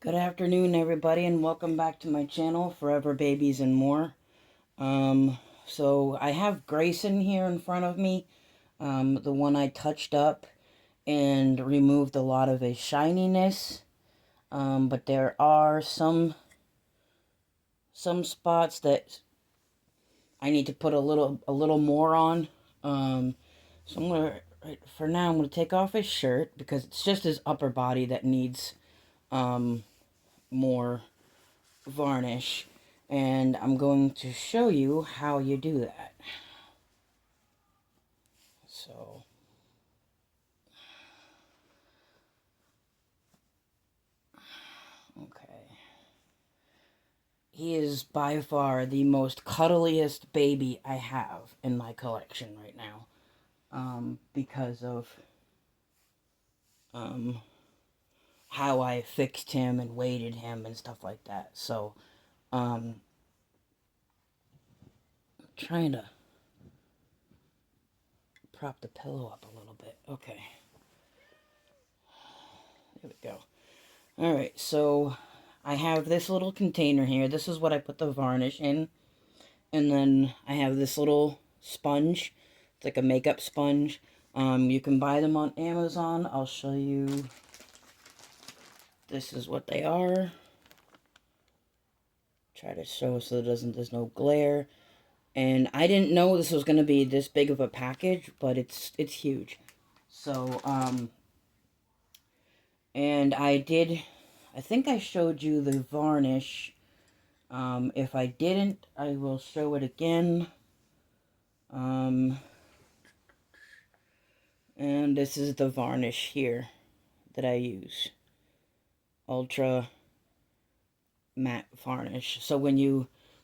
Good afternoon, everybody, and welcome back to my channel, Forever Babies and More. So I have Grayson here in front of me, the one I touched up and removed a lot of his shininess. But there are some spots that I need to put a little more on. So for now, I'm gonna take off his shirt because it's just his upper body that needs more varnish, and I'm going to show you how you do that. So, okay. He is by far the most cuddliest baby I have in my collection right now, because of um, how I fixed him and weighted him and stuff like that. So, I'm trying to prop the pillow up a little bit. Okay, there we go. Alright, so I have this little container here. This is what I put the varnish in. And then I have this little sponge. It's like a makeup sponge. You can buy them on Amazon. I'll show you. This is what they are. Try to show so there's no glare. And I didn't know this was gonna be this big of a package, but it's huge. So, and I think I showed you the varnish. If I didn't, I will show it again. And this is the varnish here that I use. Ultra matte varnish. So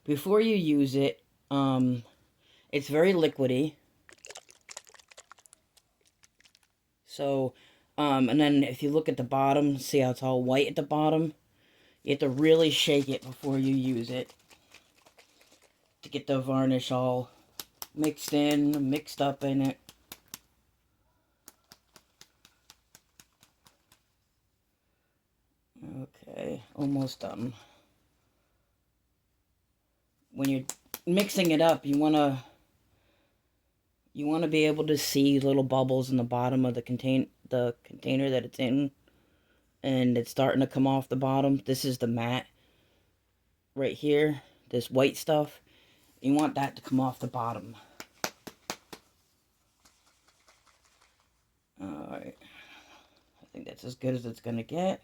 before you use it, it's very liquidy. So, and then if you look at the bottom, see how it's all white at the bottom? You have to really shake it before you use it to get the varnish all mixed up in it. Okay, almost done. When you're mixing it up, you want to be able to see little bubbles in the bottom of the container that it's in, and it's starting to come off the bottom. This is the matte right here, this white stuff. You want that to come off the bottom. Alright, I think that's as good as it's gonna get.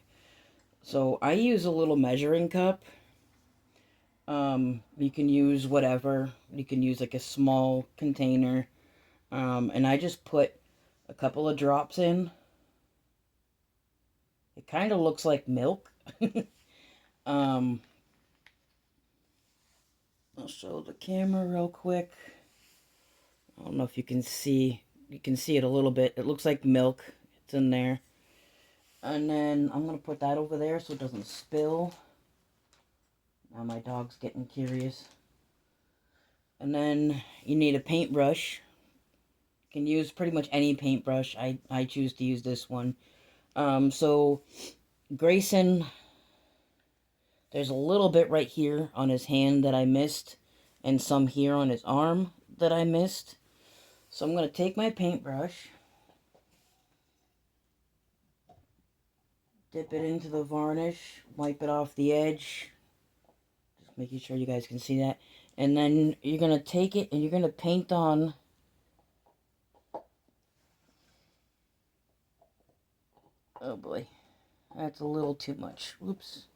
So I use a little measuring cup. You can use whatever. You can use like a small container. And I just put a couple of drops in. It kind of looks like milk. um, I'll show the camera real quick. I don't know if you can see. You can see it a little bit. It looks like milk. It's in there. And then I'm going to put that over there so it doesn't spill. Now my dog's getting curious. And then you need a paintbrush. You can use pretty much any paintbrush. I choose to use this one. So Grayson, there's a little bit right here on his hand that I missed, and some here on his arm that I missed. So I'm going to take my paintbrush, dip it into the varnish, wipe it off the edge, just making sure you guys can see that. And then you're going to take it and you're going to paint on oh boy, that's a little too much. Oops.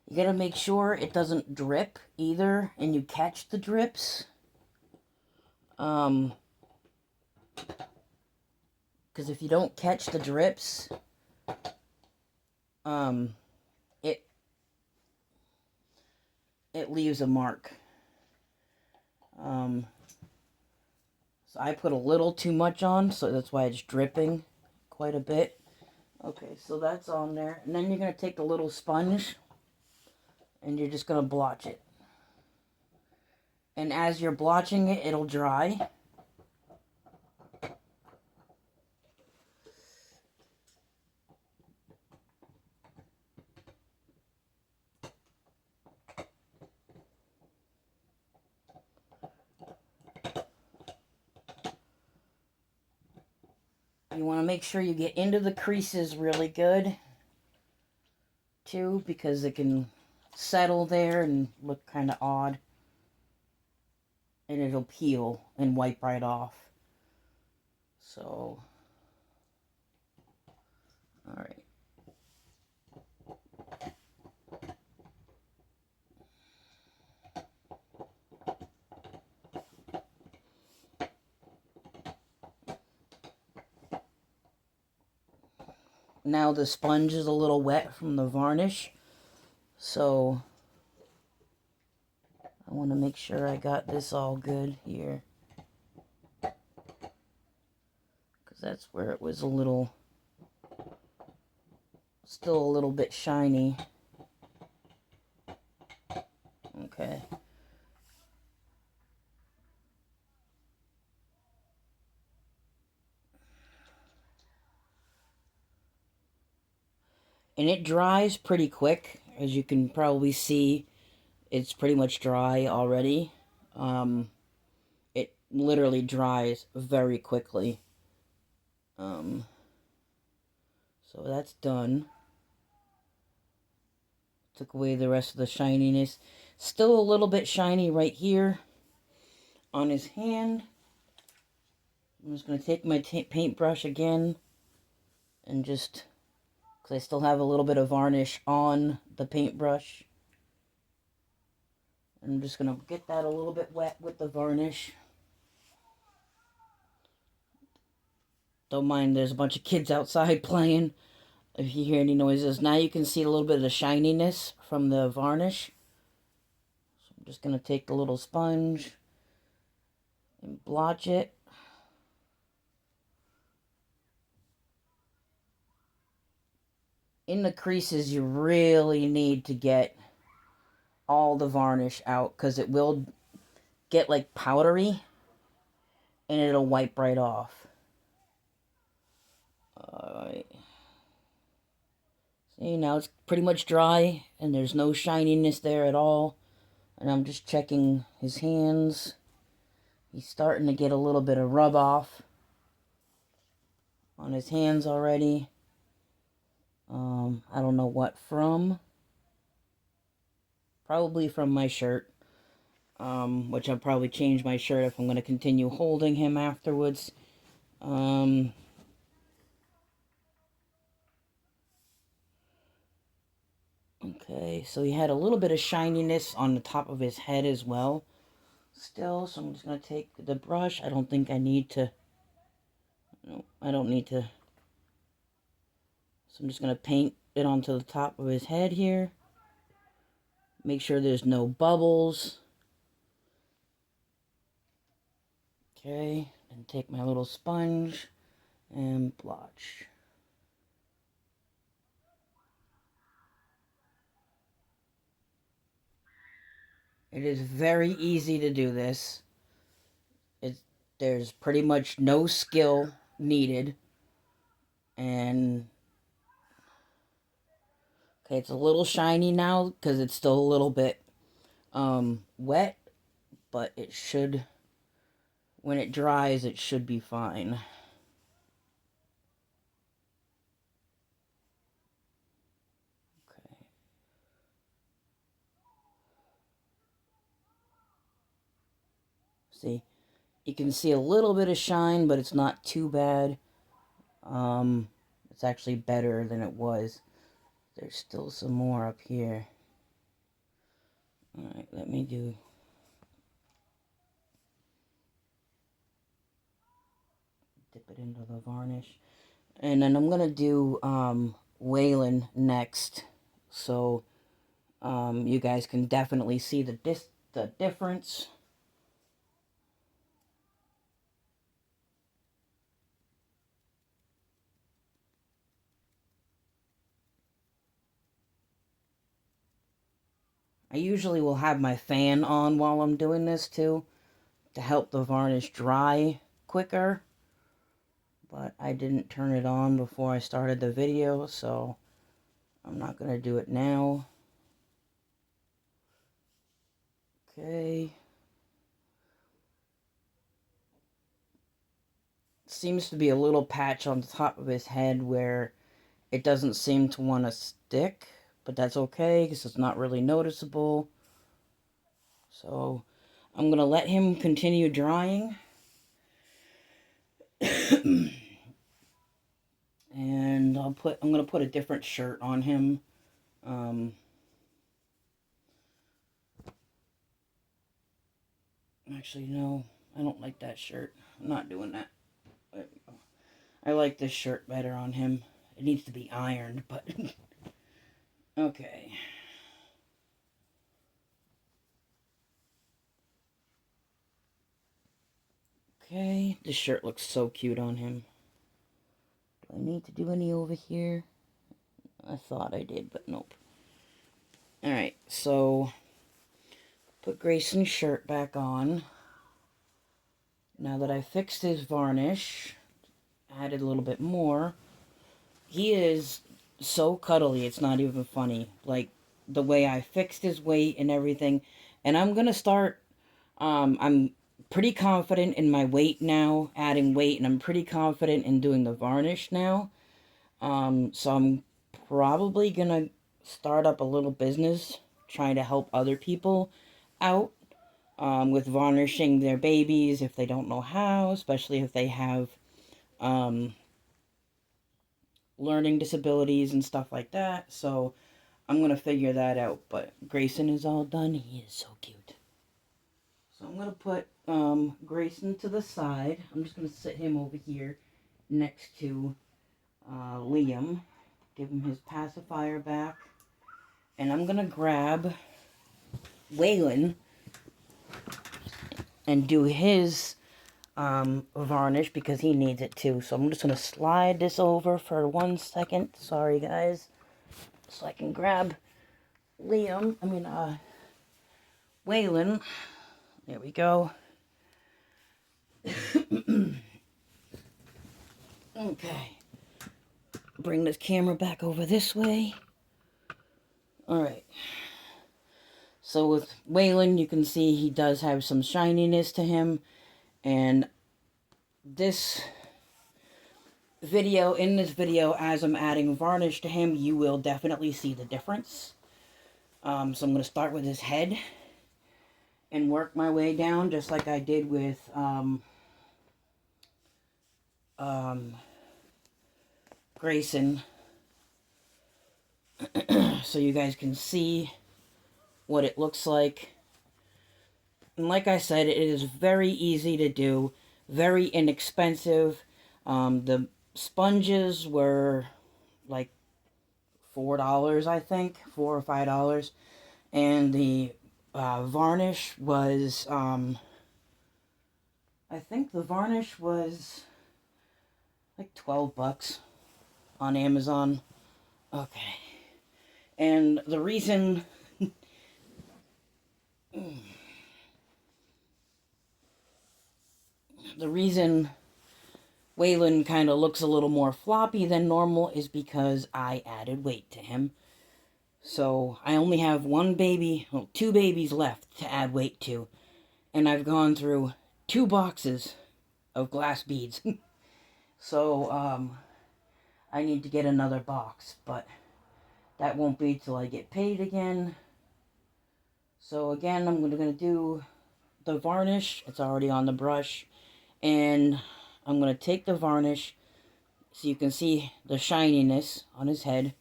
You gotta make sure it doesn't drip either, and you catch the drips. Because if you don't catch the drips, um, it leaves a mark. So I put a little too much on, so that's why it's dripping quite a bit. Okay, so that's on there. And then you're gonna take the little sponge, and you're just gonna blotch it. And as you're blotching it, it'll dry. You want to make sure you get into the creases really good, too, because it can settle there and look kind of odd. And it'll peel and wipe right off. So, alright. Now the sponge is a little wet from the varnish, so I want to make sure I got this all good here, because that's where it was still a little bit shiny. Okay. And it dries pretty quick, as you can probably see. It's pretty much dry already. It literally dries very quickly. So that's done. Took away the rest of the shininess. Still a little bit shiny right here on his hand. I'm just going to take my paintbrush again and just, because I still have a little bit of varnish on the paintbrush. I'm just going to get that a little bit wet with the varnish. Don't mind, there's a bunch of kids outside playing. If you hear any noises. Now you can see a little bit of the shininess from the varnish. So I'm just going to take a little sponge and blotch it. In the creases, you really need to get all the varnish out, because it will get like powdery and it'll wipe right off. Alright. See, now it's pretty much dry and there's no shininess there at all. And I'm just checking his hands. He's starting to get a little bit of rub off on his hands already. I don't know what from. Probably from my shirt. Which I'll probably change my shirt if I'm going to continue holding him afterwards. Okay, so he had a little bit of shininess on the top of his head as well. Still, so I'm just going to take the brush. I don't think I need to. No, I don't need to. So I'm just going to paint it onto the top of his head here. Make sure there's no bubbles. Okay, and take my little sponge and blotch. It is very easy to do this. There's pretty much no skill needed. And okay, it's a little shiny now because it's still a little bit wet, but it should, when it dries, it should be fine. Okay. See, you can see a little bit of shine, but it's not too bad. It's actually better than it was. There's still some more up here. Alright, let me dip it into the varnish. And then I'm going to do Waylon next. So you guys can definitely see the difference. I usually will have my fan on while I'm doing this too, to help the varnish dry quicker. But I didn't turn it on before I started the video, so I'm not going to do it now. Okay. seems to be a little patch on the top of his head where it doesn't seem to want to stick, but that's okay because it's not really noticeable. So I'm going to let him continue drying. And I'm going to put a different shirt on him. Actually, no, I don't like that shirt. I'm not doing that. There we go. I like this shirt better on him. It needs to be ironed, but okay. Okay, this shirt looks so cute on him. Do I need to do any over here? I thought I did, but nope. Alright, so put Grayson's shirt back on. Now that I fixed his varnish, added a little bit more, he is so cuddly, it's not even funny. Like, the way I fixed his weight and everything. And I'm gonna start, I'm pretty confident in my weight now, adding weight, and I'm pretty confident in doing the varnish now. So I'm probably gonna start up a little business trying to help other people out with varnishing their babies if they don't know how, especially if they have um, learning disabilities and stuff like that. So I'm gonna figure that out. But Grayson is all done. He is so cute. So I'm gonna put Grayson to the side. I'm just gonna sit him over here next to Liam. Give him his pacifier back. And I'm gonna grab Waylon and do his varnish because he needs it too. So I'm just gonna slide this over for 1 second. Sorry guys. So I can grab Waylon. There we go. Okay. Bring this camera back over this way. Alright. So with Waylon, you can see he does have some shininess to him. And this video, as I'm adding varnish to him, you will definitely see the difference. So I'm going to start with his head and work my way down just like I did with Grayson. So you guys can see what it looks like. And like I said, it is very easy to do, very inexpensive. The sponges were like $4, I think, $4 or $5. And the varnish was, I think the varnish was like $12 on Amazon. Okay. And the reason Waylon kind of looks a little more floppy than normal is because I added weight to him. So I only have two babies left to add weight to. And I've gone through 2 boxes of glass beads. So, I need to get another box, but that won't be till I get paid again. So again, I'm going to do the varnish. It's already on the brush. And I'm going to take the varnish so you can see the shininess on his head.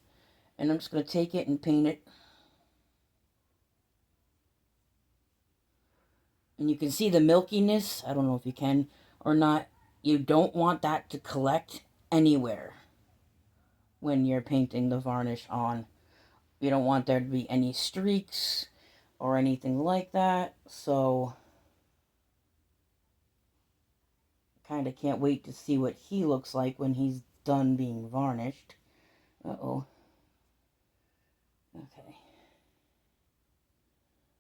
And I'm just going to take it and paint it. And you can see the milkiness. I don't know if you can or not. You don't want that to collect anywhere when you're painting the varnish on. You don't want there to be any streaks or anything like that. So, kind of can't wait to see what he looks like when he's done being varnished. Uh-oh. Okay.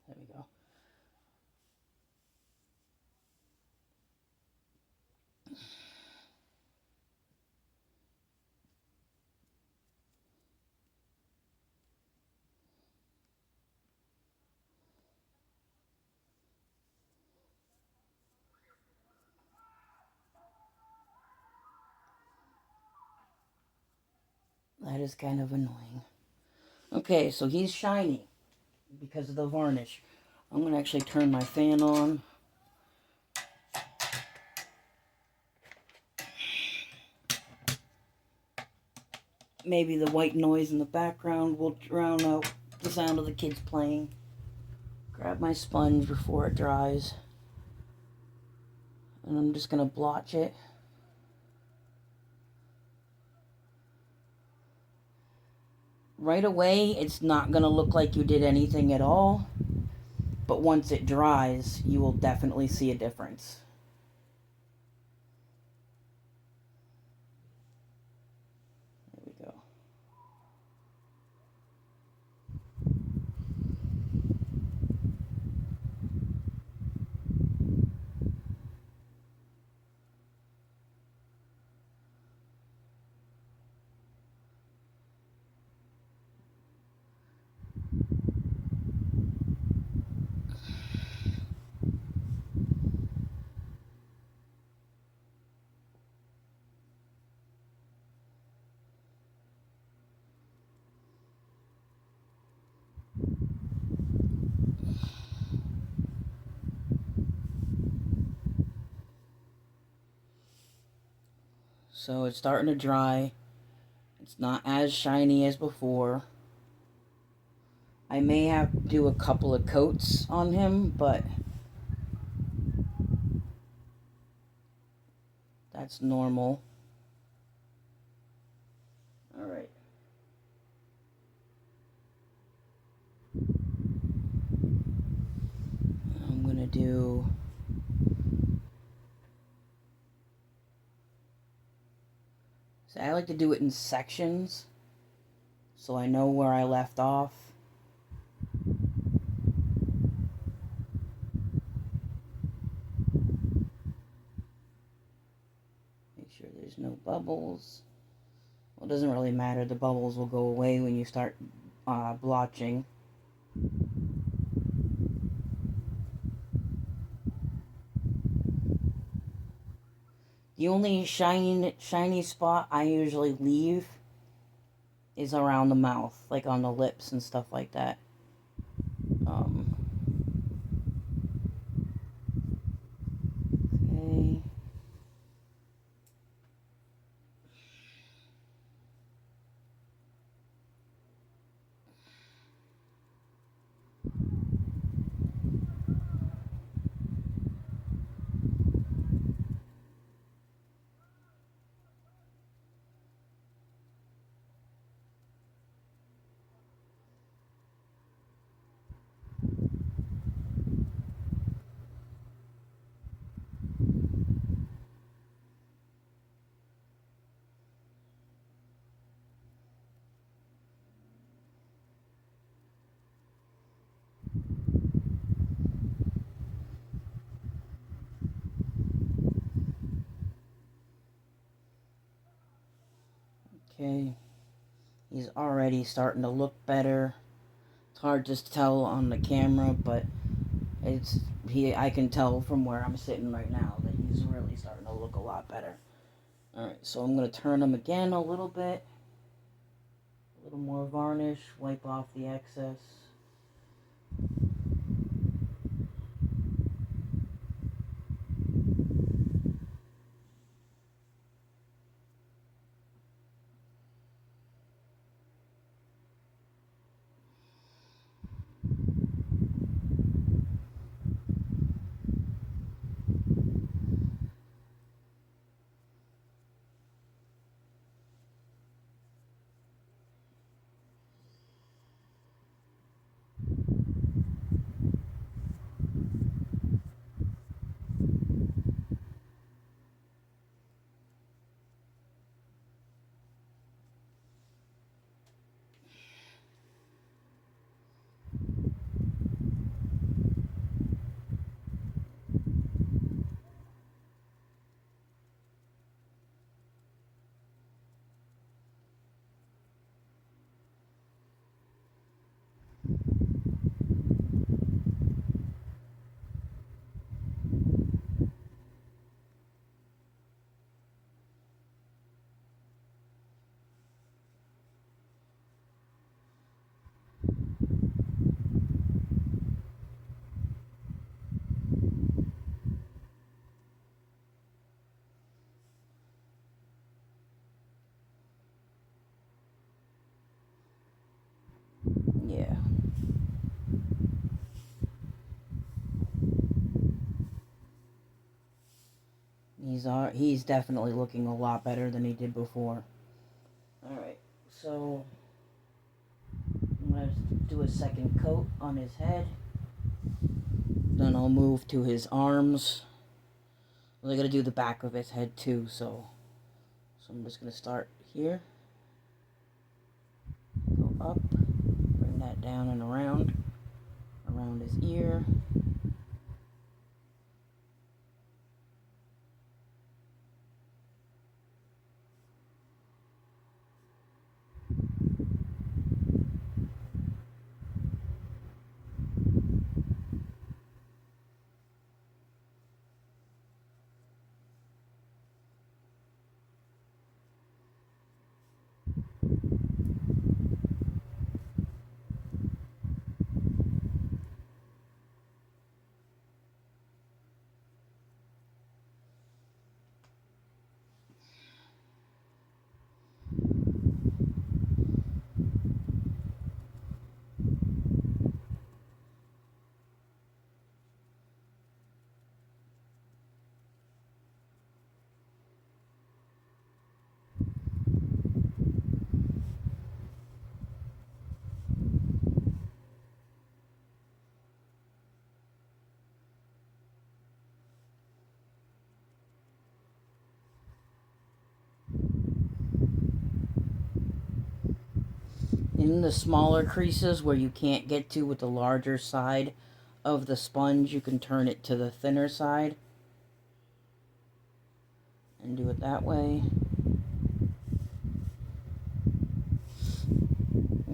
There we go. that is kind of annoying. Okay, so he's shiny because of the varnish. I'm going to actually turn my fan on. Maybe the white noise in the background will drown out the sound of the kids playing. Grab my sponge before it dries. And I'm just going to blotch it. Right away, it's not going to look like you did anything at all. But once it dries, you will definitely see a difference. There we go. So it's starting to dry. It's not as shiny as before. I may have to do a couple of coats on him, but that's normal. Alright. I'm gonna do... So I like to do it in sections, so I know where I left off. Make sure there's no bubbles. Well, it doesn't really matter. The bubbles will go away when you start blotching. The only shiny spot I usually leave is around the mouth, like on the lips and stuff like that. Okay. Okay. He's already starting to look better. It's hard to tell on the camera, but I can tell from where I'm sitting right now that he's really starting to look a lot better. Alright, so I'm going to turn him again a little bit. A little more varnish, wipe off the excess. He's definitely looking a lot better than he did before. Alright, so I'm going to do a second coat on his head. Then I'll move to his arms. Well, I gotta do the back of his head too, so I'm just gonna start here. Go up, bring that down and around his ear. In the smaller creases where you can't get to with the larger side of the sponge, you can turn it to the thinner side and do it that way.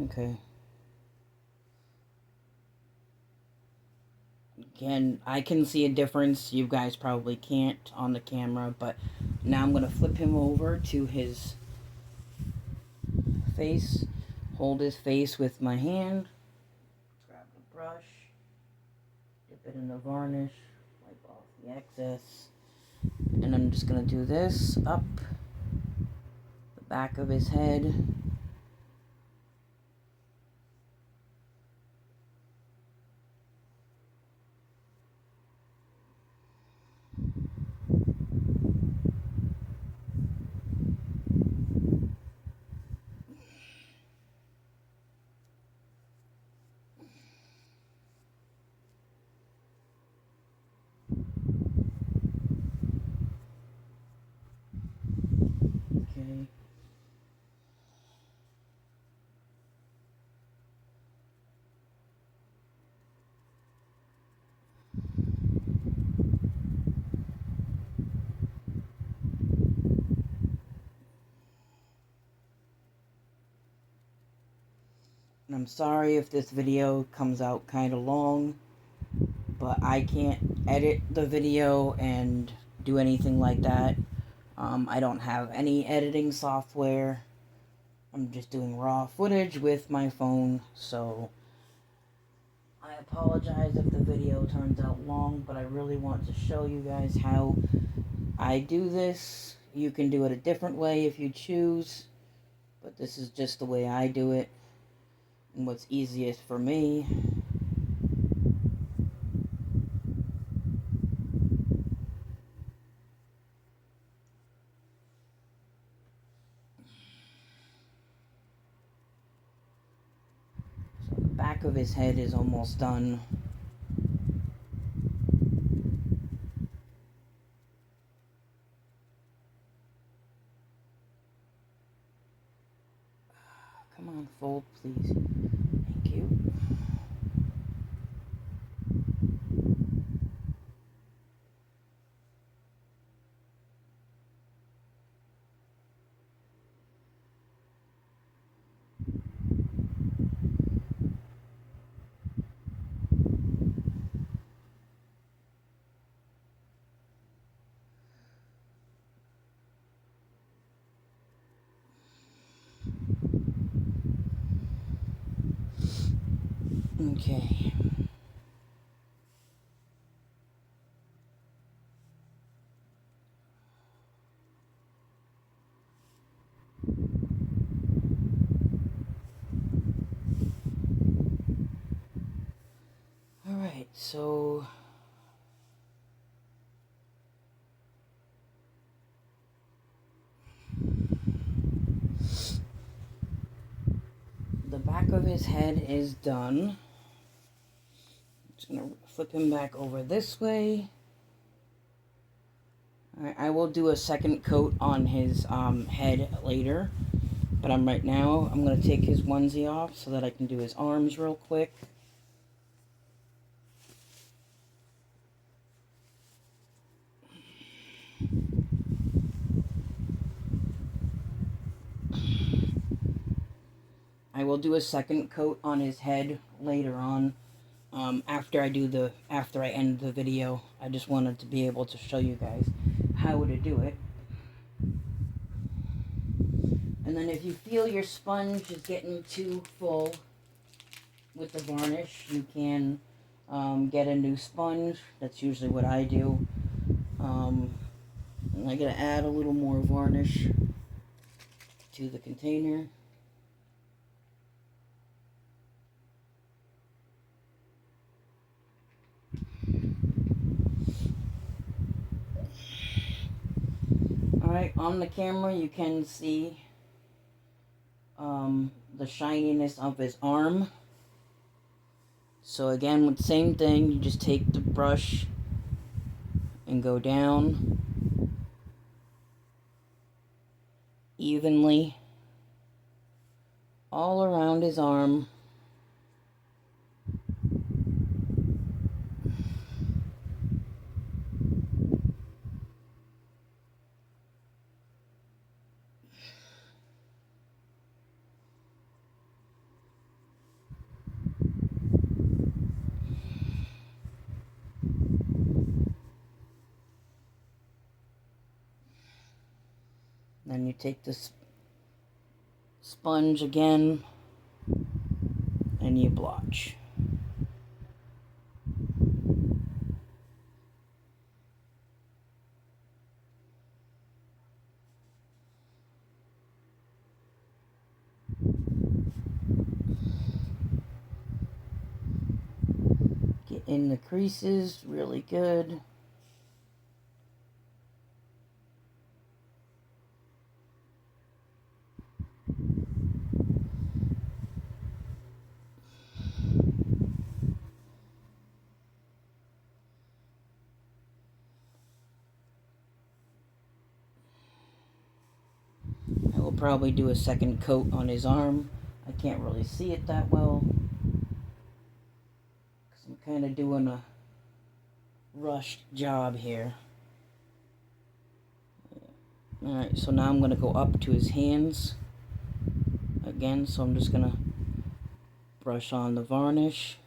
Okay. Again, I can see a difference. You guys probably can't on the camera, but now I'm going to flip him over to his face. Hold his face with my hand. Grab the brush. Dip it in the varnish. Wipe off the excess. And I'm just going to do this up the back of his head. Okay. And I'm sorry if this video comes out kind of long, but I can't edit the video and do anything like that. I don't have any editing software. I'm just doing raw footage with my phone, so I apologize if the video turns out long, but I really want to show you guys how I do this. You can do it a different way if you choose, but this is just the way I do it and what's easiest for me. So the back of his head is almost done. Come on, fold, please. Thank you. Okay. Alright, so the back of his head is done. Just gonna flip him back over this way. Alright, I will do a second coat on his head later, but right now I'm gonna take his onesie off so that I can do his arms real quick. I will do a second coat on his head later on. After I end the video. I just wanted to be able to show you guys how to do it. And then if you feel your sponge is getting too full with the varnish, you can get a new sponge. That's usually what I do. And I'm going to add a little more varnish to the container. Alright, on the camera you can see the shininess of his arm. So again, with the same thing, you just take the brush and go down evenly all around his arm. Then you take this sponge again and you blotch. Get in the creases really good. I will probably do a second coat on his arm. I can't really see it that well, because I'm kind of doing a rushed job here. Alright, so now I'm going to go up to his hands again, so I'm just going to brush on the varnish.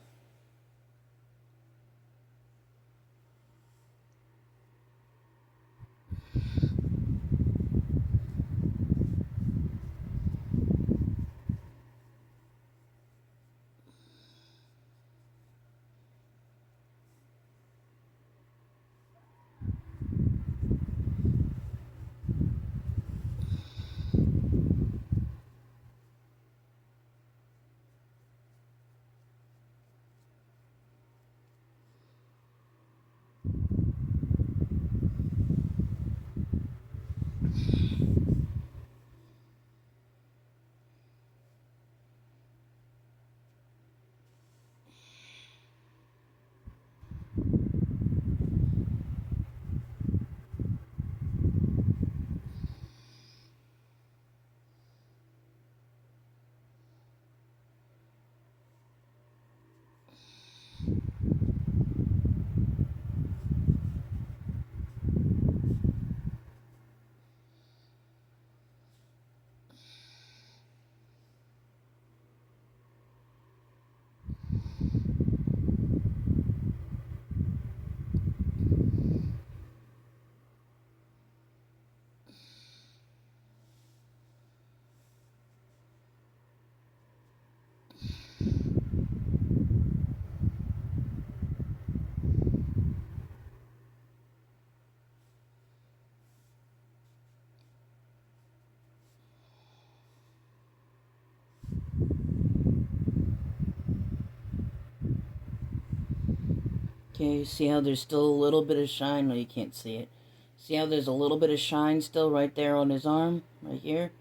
Okay, see how there's still a little bit of shine? No, you can't see it. See how there's a little bit of shine still right there on his arm? Right here?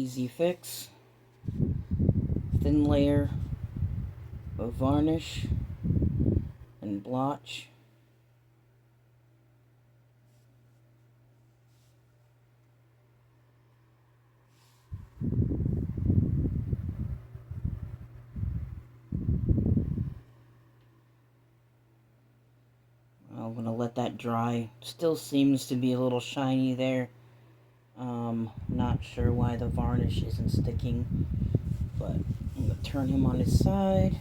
Easy fix. Thin layer of varnish and blotch. I'm going to let that dry. Still seems to be a little shiny there. Not sure why the varnish isn't sticking, but I'm going to turn him on his side.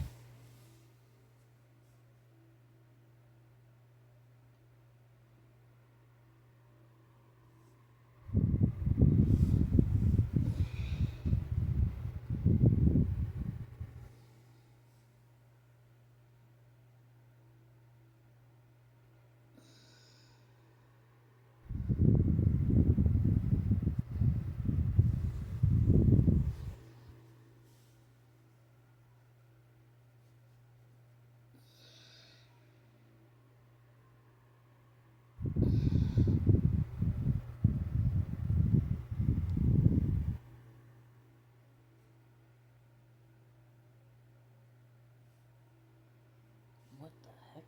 What the heck?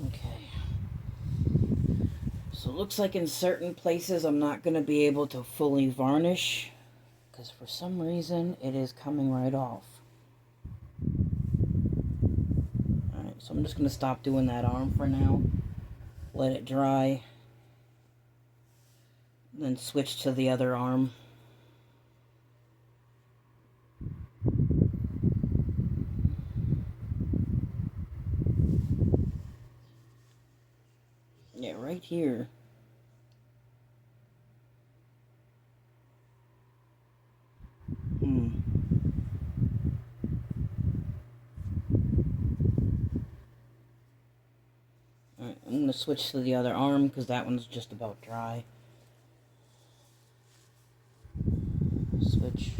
Okay. So it looks like in certain places I'm not going to be able to fully varnish, because for some reason it is coming right off. Alright, so I'm just going to stop doing that arm for now. Let it dry. Then switch to the other arm. Yeah, right here. Alright, I'm going to switch to the other arm because that one's just about dry. Switch.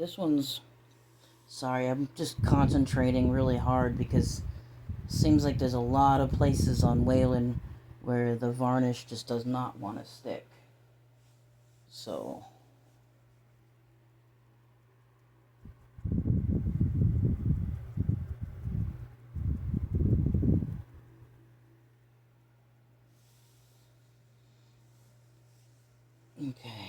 This one's... Sorry, I'm just concentrating really hard because it seems like there's a lot of places on Waylon where the varnish just does not want to stick. So... Okay.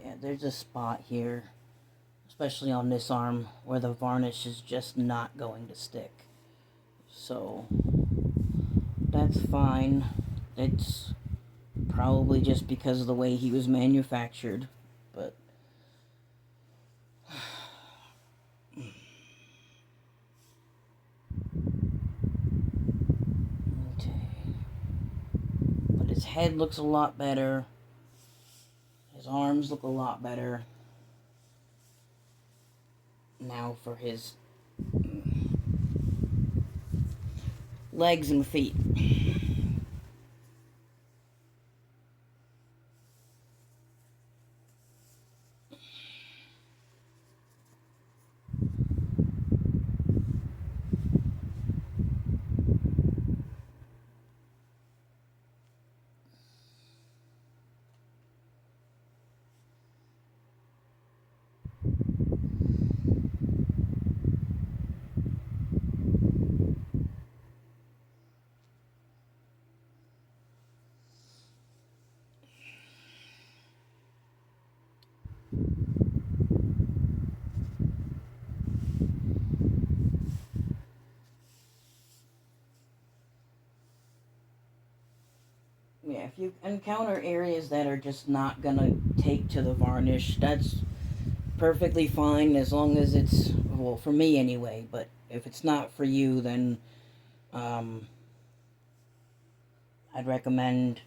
Yeah, there's a spot here, especially on this arm, where the varnish is just not going to stick. So, that's fine. It's probably just because of the way he was manufactured, but... Okay. But his head looks a lot better. His arms look a lot better. Now for his legs and feet. Yeah, if you encounter areas that are just not gonna take to the varnish, that's perfectly fine as long as it's, well, for me anyway, but if it's not for you, then um, I'd recommend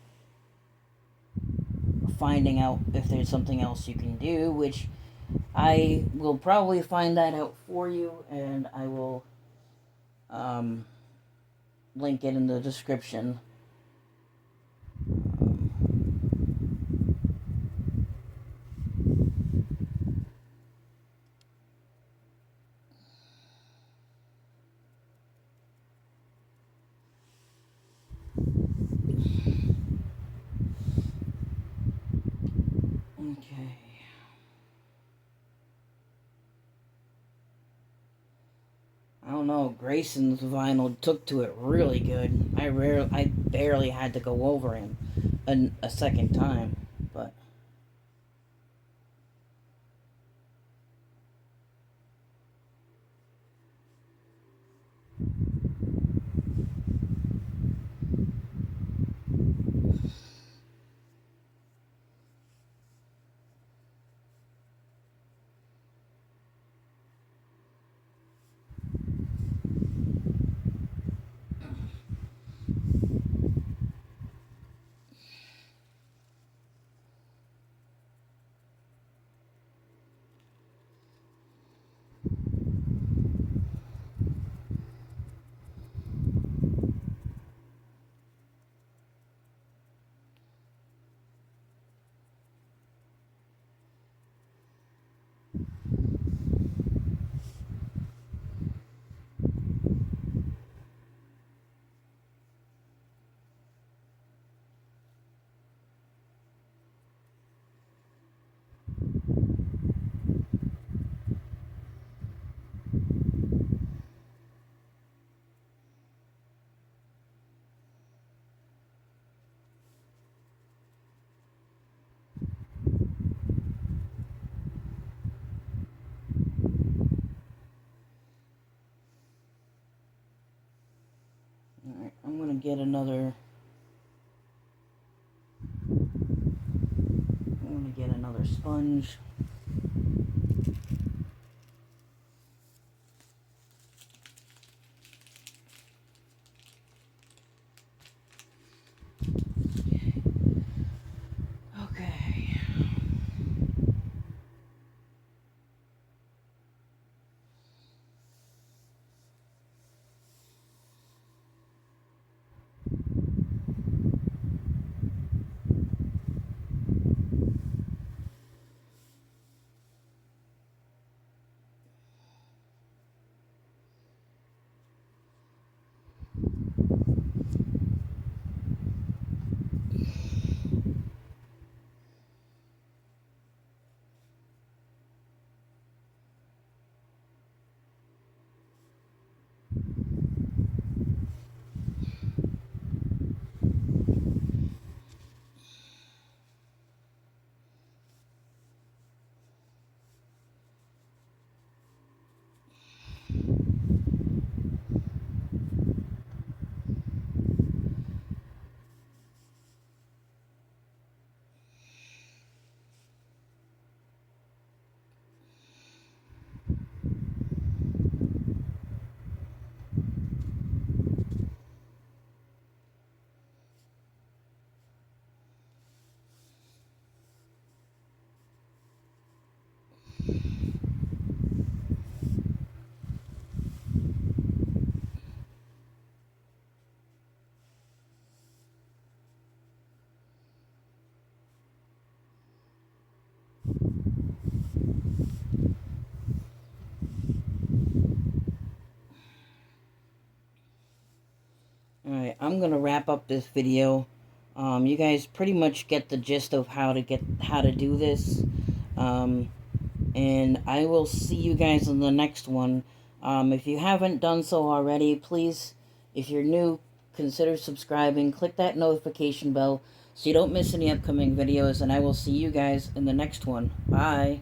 finding out if there's something else you can do, which I will probably find that out for you, and I will um, link it in the description. Okay. I don't know. Grayson's vinyl took to it really good. I barely had to go over him a second time, but gonna get another. I'm gonna get another sponge. Okay. Alright, I'm gonna wrap up this video. You guys pretty much get the gist of how to do this. And I will see you guys in the next one. If you haven't done so already, please, if you're new, consider subscribing. Click that notification bell so you don't miss any upcoming videos, and I will see you guys in the next one. Bye.